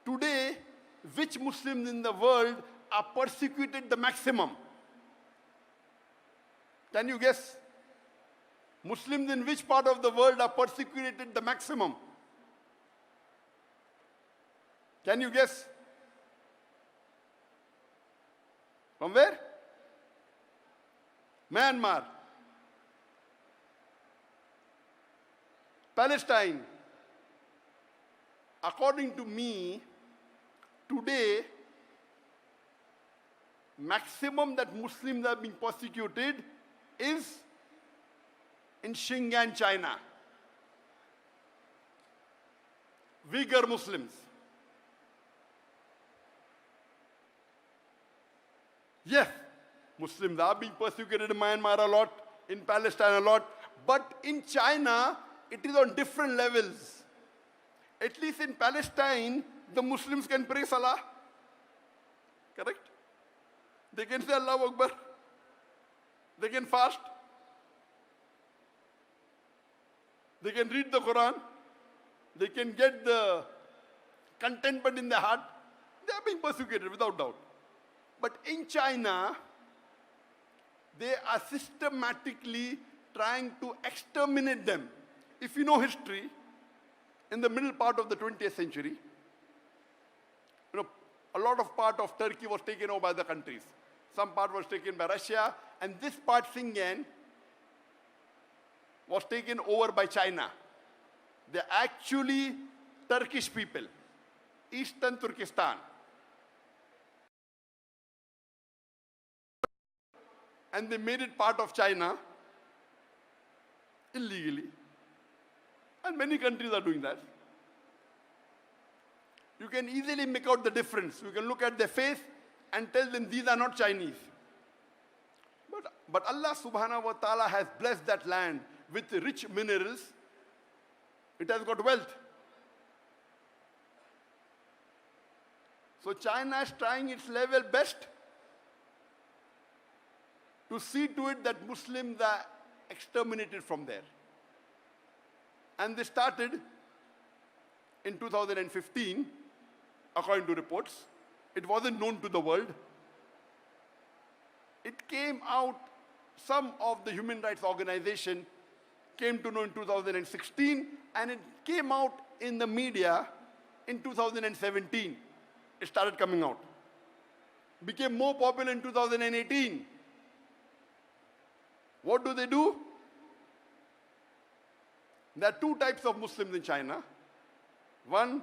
today, which Muslims in the world are persecuted the maximum? Can you guess? Muslims in which part of the world are persecuted the maximum? Can you guess? From where? Myanmar, Palestine. According to me, today, maximum that Muslims are being persecuted is in Xinjiang, China. Uyghur Muslims. Yes, Muslims are being persecuted in Myanmar a lot, in Palestine a lot, but in China, it is on different levels. At least in Palestine, the Muslims can pray Salah. Correct? They can say Allahu Akbar. They can fast. They can read the Quran. They can get the contentment in their heart. They are being persecuted without doubt. But in China, they are systematically trying to exterminate them. If you know history, in the middle part of the 20th century, a lot of part of Turkey was taken over by the countries. Some part was taken by Russia, and this part, Xinjiang, was taken over by China. They're actually Turkish people, Eastern Turkestan. And they made it part of China illegally. And many countries are doing that. You can easily make out the difference. You can look at their face and tell them these are not Chinese. But Allah subhanahu wa ta'ala has blessed that land with rich minerals. It has got wealth. So China is trying its level best to see to it that Muslims are exterminated from there. And they started in 2015, according to reports. It wasn't known to the world. It came out, some of the human rights organization came to know in 2016, and it came out in the media in 2017. It started coming out. Became more popular in 2018. What do? There are two types of Muslims in China. One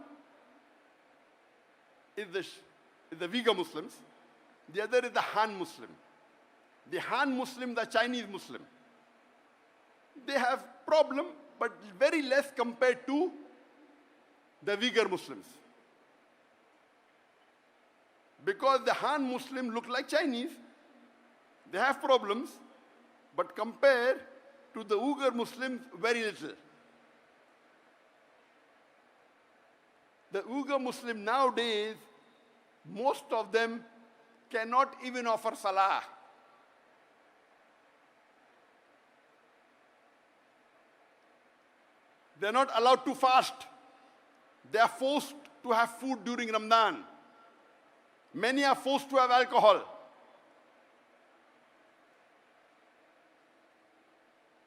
is the Uyghur Muslims. The other is the Han Muslim. The Han Muslims are Chinese Muslim. They have problem, but very less compared to the Uyghur Muslims. Because the Han Muslim look like Chinese, they have problems, but compared to the Uyghur Muslims, very little. The Uyghur Muslim nowadays, most of them cannot even offer Salah. They're not allowed to fast. They are forced to have food during Ramadan. Many are forced to have alcohol.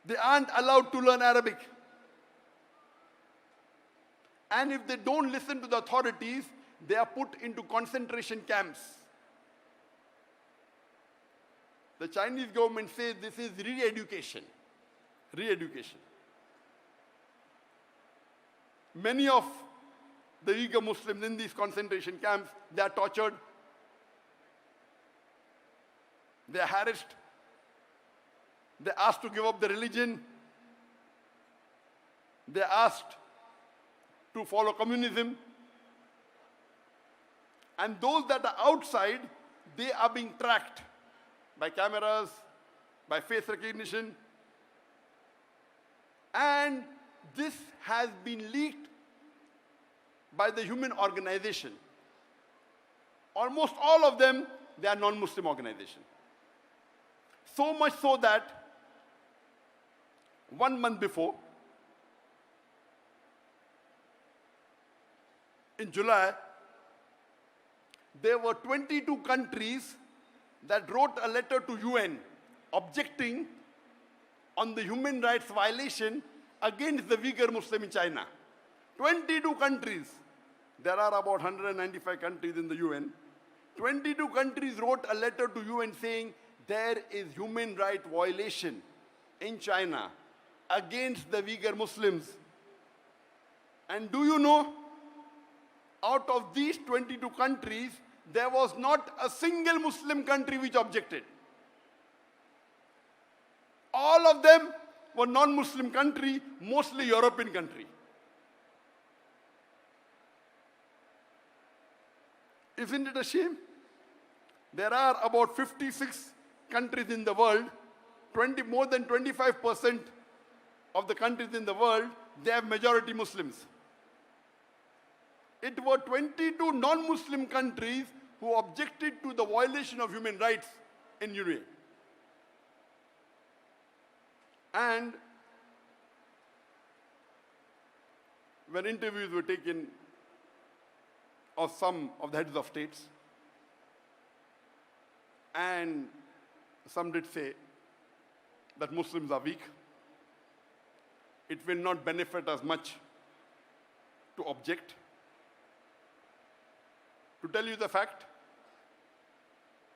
They aren't allowed to learn Arabic. And if they don't listen to the authorities, they are put into concentration camps. The Chinese government says this is re-education. Re-education. Many of the Uyghur Muslims in these concentration camps, they are tortured. They are harassed. They are asked to give up their religion. They are asked to follow communism. And those that are outside, they are being tracked by cameras, by face recognition. And this has been leaked by the human organization. Almost all of them, they are non-Muslim organizations. So much so that 1 month before, in July, there were 22 countries that wrote a letter to UN objecting on the human rights violation against the Uyghur Muslim in China. 22 countries. There are about 195 countries in the UN. 22 countries wrote a letter to UN saying there is human right violation in China against the Uyghur Muslims. And do you know, out of these 22 countries, there was not a single Muslim country which objected. All of them were non-Muslim country, mostly European country. Isn't it a shame? There are about 56 countries in the world, more than 25% of the countries in the world, they have majority Muslims. It were 22 non-Muslim countries who objected to the violation of human rights in UN. And when interviews were taken of some of the heads of states, and some did say that Muslims are weak, it will not benefit us much to object. To tell you the fact,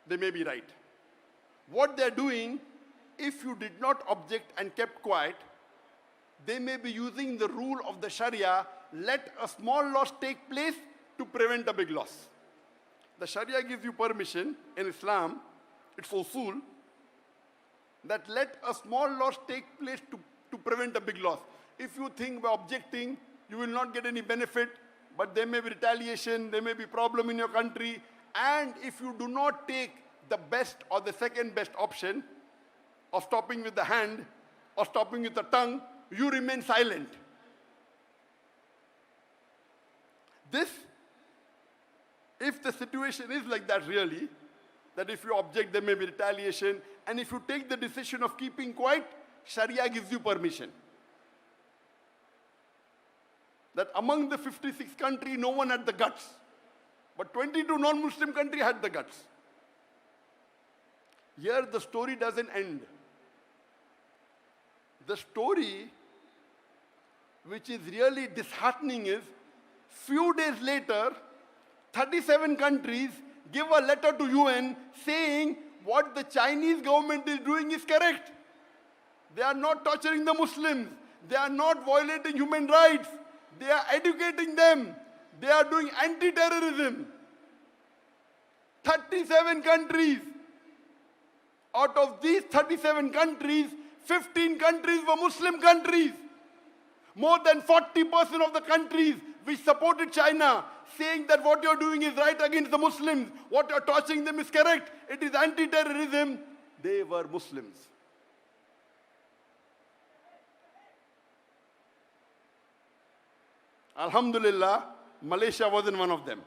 they may be right. What they're doing, if you did not object and kept quiet, they may be using the rule of the Sharia, let a small loss take place to prevent a big loss. The Sharia gives you permission in Islam, it's usul, that let a small loss take place to prevent a big loss. If you think by objecting, you will not get any benefit, but there may be retaliation, there may be problem in your country, and if you do not take the best or the second best option of stopping with the hand or stopping with the tongue, you remain silent. This, if the situation is like that really, that if you object there may be retaliation, and if you take the decision of keeping quiet, Sharia gives you permission. That among the 56 countries, no one had the guts. But 22 non-Muslim countries had the guts. Here the story doesn't end. The story which is really disheartening is, few days later, 37 countries give a letter to UN saying what the Chinese government is doing is correct. They are not torturing the Muslims. They are not violating human rights. They are educating them. They are doing anti-terrorism. 37 countries. Out of these 37 countries, 15 countries were Muslim countries. More than 40% of the countries which supported China, saying that what you're doing is right against the Muslims, what you're torturing them is correct, it is anti-terrorism, they were Muslims. Alhamdulillah, Malaysia wasn't one of them.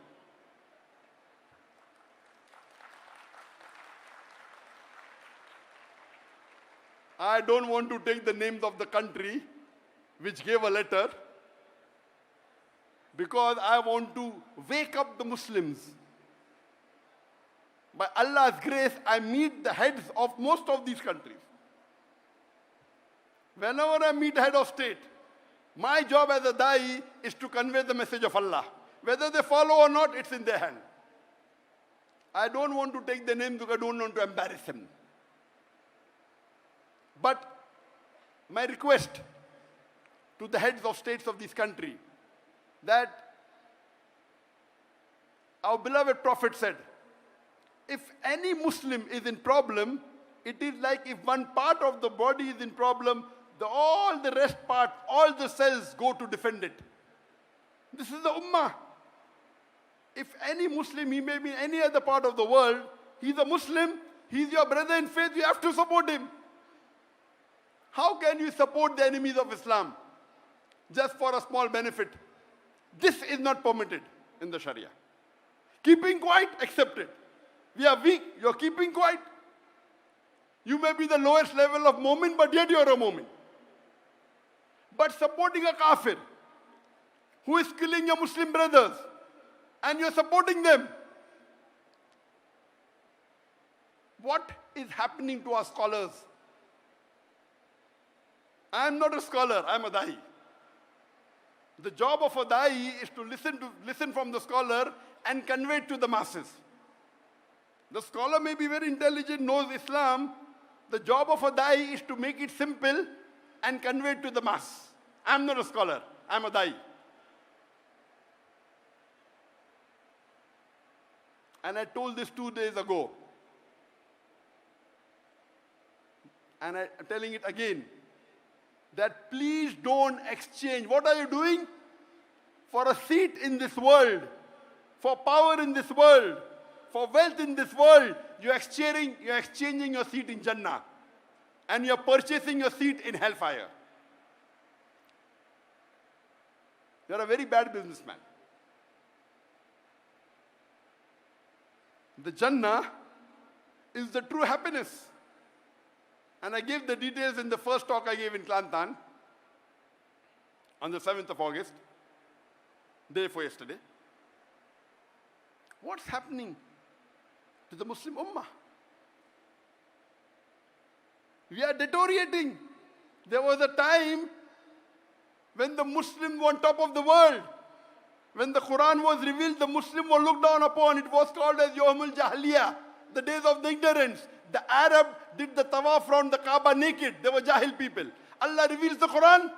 I don't want to take the names of the country which gave a letter, because I want to wake up the Muslims. By Allah's grace, I meet the heads of most of these countries. Whenever I meet head of state, my job as a da'i is to convey the message of Allah. Whether they follow or not, it's in their hand. I don't want to take their names because I don't want to embarrass them. But my request to the heads of states of this country, that our beloved Prophet said, if any Muslim is in problem, it is like if one part of the body is in problem, all the rest part, all the cells go to defend it. This is the Ummah. If any Muslim, he may be in any other part of the world, he's a Muslim, he's your brother in faith, you have to support him. How can you support the enemies of Islam just for a small benefit? This is not permitted in the Sharia. Keeping quiet, accepted. We are weak, you're keeping quiet. You may be the lowest level of mu'min, but yet you're a mu'min. But supporting a kafir who is killing your Muslim brothers, and you're supporting them, what is happening to our scholars? I am not a scholar, I am a da'i. The job of a da'i is to listen from the scholar and convey it to the masses. The scholar may be very intelligent, knows Islam. The job of a da'i is to make it simple and convey it to the mass. I am not a scholar, I am a da'i. And I told this 2 days ago. And I'm telling it again. That please don't exchange. What are you doing? For a seat in this world, for power in this world, for wealth in this world, you're exchanging your seat in Jannah. And you're purchasing your seat in hellfire. You're a very bad businessman. The Jannah is the true happiness. And I gave the details in the first talk I gave in Kelantan on the 7th of August, day before yesterday. What's happening to the Muslim Ummah? We are deteriorating. There was a time when the Muslims were on top of the world. When the Quran was revealed, the Muslims were looked down upon. It was called as Yawmul Jahiliyyah, the days of the ignorance. The Arab did the tawaf around the Kaaba naked. They were Jahil people. Allah reveals the Quran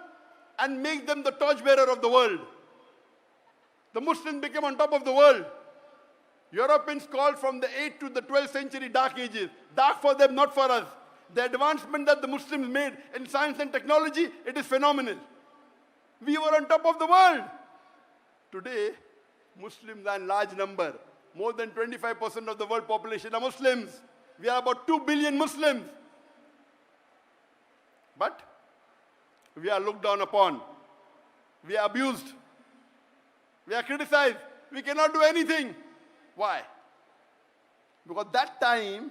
and makes them the torchbearer of the world. The Muslims became on top of the world. Europeans called from the 8th to the 12th century dark ages. Dark for them, not for us. The advancement that the Muslims made in science and technology, it is phenomenal. We were on top of the world. Today, Muslims are in large number. More than 25% of the world population are Muslims. We are about 2 billion Muslims. But we are looked down upon. We are abused. We are criticized. We cannot do anything. Why? Because that time,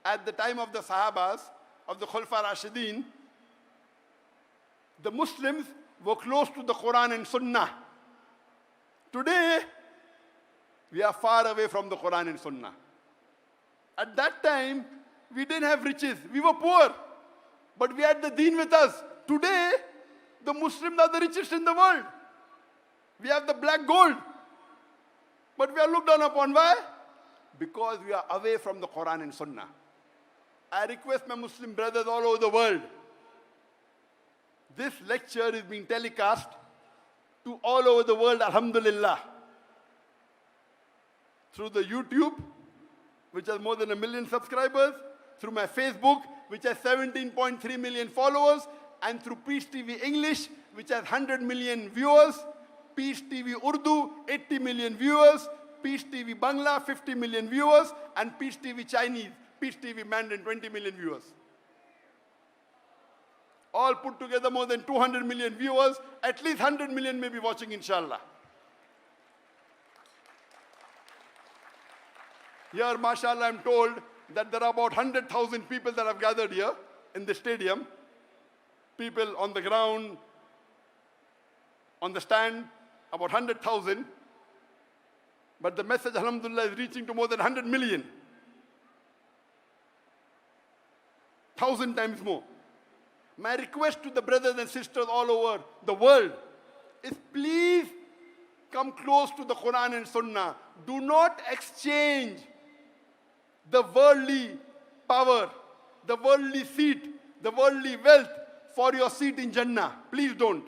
at the time of the Sahabas, of the Khulafa Rashidin, the Muslims were close to the Quran and Sunnah. Today, we are far away from the Quran and Sunnah. At that time, we didn't have riches. We were poor. But we had the deen with us. Today, the Muslims are the richest in the world. We have the black gold. But we are looked down upon. Why? Because we are away from the Quran and Sunnah. I request my Muslim brothers all over the world. This lecture is being telecast to all over the world, alhamdulillah. Through the YouTube, which has more than 1 million subscribers, through my Facebook, which has 17.3 million followers, and through Peace TV English, which has 100 million viewers, Peace TV Urdu, 80 million viewers, Peace TV Bangla, 50 million viewers, and Peace TV Chinese, Peace TV Mandarin, 20 million viewers. All put together more than 200 million viewers, at least 100 million may be watching, inshallah. Here, mashallah, I'm told that there are about 100,000 people that have gathered here in the stadium. People on the ground, on the stand, about 100,000. But the message, alhamdulillah, is reaching to more than 100 million. 1,000 times more. My request to the brothers and sisters all over the world is please come close to the Quran and Sunnah. Do not exchange the worldly power, the worldly seat, the worldly wealth for your seat in Jannah. Please don't.